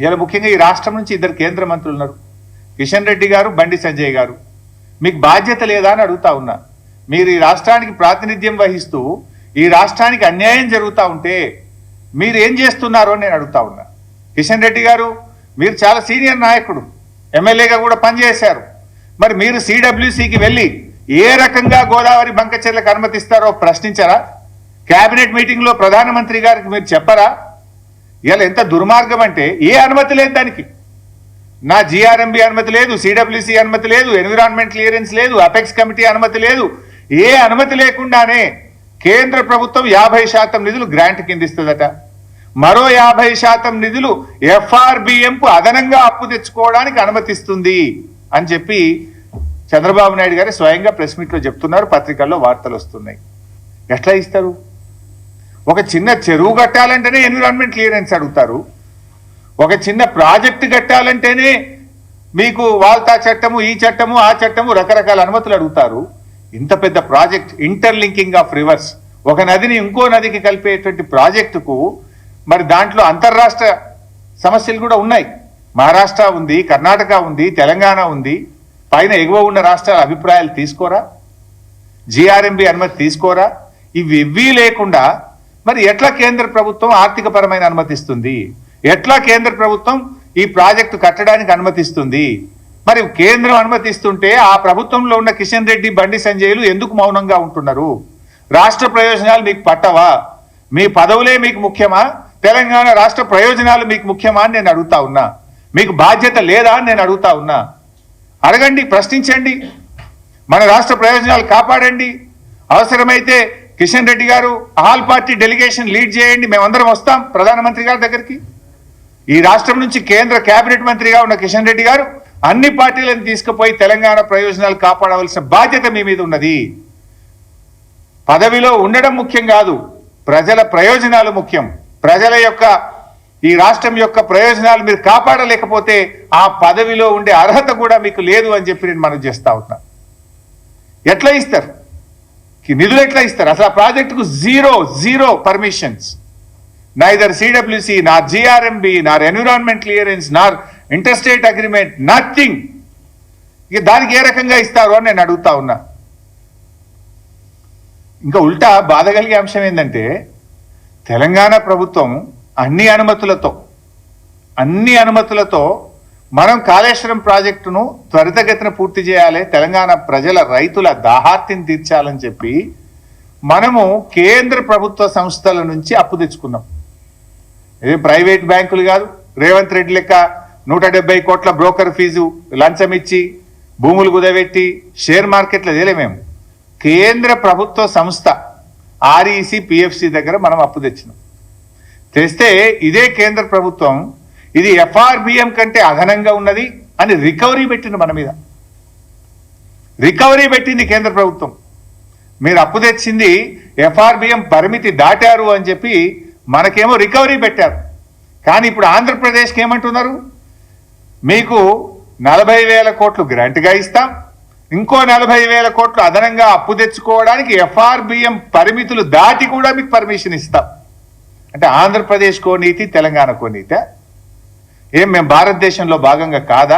ఇలా ముఖ్యంగా ఈ రాష్ట్రం నుంచి ఇద్దరు కేంద్ర మంత్రులు ఉన్నారు, కిషన్ రెడ్డి గారు, బండి సంజయ్ గారు. మీకు బాధ్యత లేదా అని అడుగుతా ఉన్నా. మీరు ఈ రాష్ట్రానికి ప్రాతినిధ్యం వహిస్తూ ఈ రాష్ట్రానికి అన్యాయం జరుగుతూ ఉంటే మీరు ఏం చేస్తున్నారో నేను అడుగుతా ఉన్నా. కిషన్ రెడ్డి గారు, మీరు చాలా సీనియర్ నాయకుడు, ఎమ్మెల్యేగా కూడా పనిచేశారు. మరి మీరు సిడబ్ల్యూసికి వెళ్ళి ఏ రకంగా గోదావరి బంకచెర్లకు అనుమతిస్తారో ప్రశ్నించరా? కేబినెట్ మీటింగ్లో ప్రధానమంత్రి గారికి మీరు చెప్పరా? ఇలా ఎంత దుర్మార్గం అంటే ఏ అనుమతి లేదు దానికి. నా జిఆర్ఎంబి అనుమతి లేదు, సిడబ్ల్యూసి అనుమతి లేదు, ఎన్విరాన్మెంట్ క్లియరెన్స్ లేదు, అపెక్స్ కమిటీ అనుమతి లేదు. ఏ అనుమతి లేకుండానే కేంద్ర ప్రభుత్వం 50% నిధులు గ్రాంట్ కింద ఇస్తుందట. మరో 50% నిధులు ఎఫ్ఆర్బిఎంకు అదనంగా అప్పు తెచ్చుకోవడానికి అనుమతిస్తుంది అని చెప్పి చంద్రబాబు నాయుడు గారు స్వయంగా ప్రెస్ మీట్లో చెప్తున్నారు, పత్రికల్లో వార్తలు వస్తున్నాయి. ఎట్లా ఇస్తారు? ఒక చిన్న చెరువు కట్టాలంటేనే ఎన్విరాన్మెంట్ క్లియరెన్స్ అడుగుతారు, ఒక చిన్న ప్రాజెక్టు కట్టాలంటేనే మీకు వాల్తా చట్టము, ఈ చట్టము, ఆ చట్టము, రకరకాల అనుమతులు అడుగుతారు. ఇంత పెద్ద ప్రాజెక్ట్, ఇంటర్లింకింగ్ ఆఫ్ రివర్స్, ఒక నదిని ఇంకో నదికి కలిపేటువంటి ప్రాజెక్టుకు మరి దాంట్లో అంతర్రాష్ట్ర సమస్యలు కూడా ఉన్నాయి. మహారాష్ట్ర ఉంది, కర్ణాటక ఉంది, తెలంగాణ ఉంది. పైన ఎగువ ఉన్న రాష్ట్రాల అభిప్రాయాలు తీసుకోరా? జిఆర్ఎంబి అనుమతి తీసుకోరా? ఇవి లేకుండా మరి ఎట్లా కేంద్ర ప్రభుత్వం ఆర్థిక పరమైన అనుమతిస్తుంది? ఎట్లా కేంద్ర ప్రభుత్వం ఈ ప్రాజెక్టు కట్టడానికి అనుమతిస్తుంది? మరి కేంద్రం అనుమతిస్తుంటే ఆ ప్రభుత్వంలో ఉన్న కిషన్ రెడ్డి, బండి సంజయ్లు ఎందుకు మౌనంగా ఉంటున్నారు? రాష్ట్ర ప్రయోజనాలు మీకు పట్టవా? మీ పదవులే మీకు ముఖ్యమా? తెలంగాణ రాష్ట్ర ప్రయోజనాలు మీకు ముఖ్యమా అని నేను అడుగుతా ఉన్నా. మీకు బాధ్యత లేదా అని నేను అడుగుతా ఉన్నా. అడగండి, ప్రశ్నించండి, మన రాష్ట్ర ప్రయోజనాలు కాపాడండి. అవసరమైతే కిషన్ రెడ్డి గారు ఆల్ పార్టీ డెలిగేషన్ లీడ్ చేయండి, మేమందరం వస్తాం ప్రధానమంత్రి గారి దగ్గరికి. ఈ రాష్ట్రం నుంచి కేంద్ర కేబినెట్ మంత్రిగా ఉన్న కిషన్ రెడ్డి గారు అన్ని పార్టీలను తీసుకుపోయి తెలంగాణ ప్రయోజనాలు కాపాడవలసిన బాధ్యత మీ మీద ఉన్నది. పదవిలో ఉండడం ముఖ్యం కాదు, ప్రజల ప్రయోజనాలు ముఖ్యం. ప్రజల యొక్క, ఈ రాష్ట్రం యొక్క ప్రయోజనాలు మీరు కాపాడలేకపోతే ఆ పదవిలో ఉండే అర్హత కూడా మీకు లేదు అని చెప్పి నేను మనం చేస్తా ఉన్నా. ఎట్లా ఇస్తారు నిధులు? ఎట్లా ఇస్తారు? అసలు ఆ ప్రాజెక్టుకు జీరో పర్మిషన్స్, నైదర్ సిడబ్ల్యూసి, నార్ జిఆర్ఎంబి, నార్ ఎన్విరాన్మెంట్ క్లియరెన్స్, నార్ ఇంటర్స్టేట్ అగ్రిమెంట్, నథింగ్. ఇక దానికి ఏ రకంగా ఇస్తారు అని నేను అడుగుతా ఉన్నా. ఇంకా ఉల్టా బాధ కలిగే అంశం ఏంటంటే తెలంగాణ ప్రభుత్వం అన్ని అనుమతులతో మనం కాళేశ్వరం ప్రాజెక్టును త్వరితగతిన పూర్తి చేయాలి, తెలంగాణ ప్రజల రైతుల దాహార్తిని తీర్చాలని చెప్పి మనము కేంద్ర ప్రభుత్వ సంస్థల నుంచి అప్పు తెచ్చుకున్నాం. ఇది ప్రైవేట్ బ్యాంకులు కాదు, రేవంత్ రెడ్డి లెక్క 170 కోట్ల బ్రోకర్ ఫీజు లంచం ఇచ్చి భూములు కుదబెట్టి షేర్ మార్కెట్లో తేలే. మేము కేంద్ర ప్రభుత్వ సంస్థ ఆర్ఈసి, పిఎఫ్సి దగ్గర మనం అప్పు తెచ్చినాం. తెస్తే ఇదే కేంద్ర ప్రభుత్వం ఇది ఎఫ్ఆర్బిఎం కంటే అదనంగా ఉన్నది అని రికవరీ పెట్టింది, మన మీద రికవరీ పెట్టింది కేంద్ర ప్రభుత్వం. మీరు అప్పు తెచ్చింది ఎఫ్ఆర్బిఎం పరిమితి దాటారు అని చెప్పి మనకేమో రికవరీ పెట్టారు. కానీ ఇప్పుడు ఆంధ్రప్రదేశ్కి ఏమంటున్నారు? మీకు 40,000 కోట్లు గ్రాంట్గా ఇస్తాం, ఇంకో 40,000 కోట్లు అదనంగా అప్పు తెచ్చుకోవడానికి ఎఫ్ఆర్బిఎం పరిమితులు దాటి కూడా మీకు పర్మిషన్ ఇస్తాం. అంటే ఆంధ్రప్రదేశ్కో నీతి, తెలంగాణకో నీతి? ఏం మేము భారతదేశంలో భాగంగా కాదా?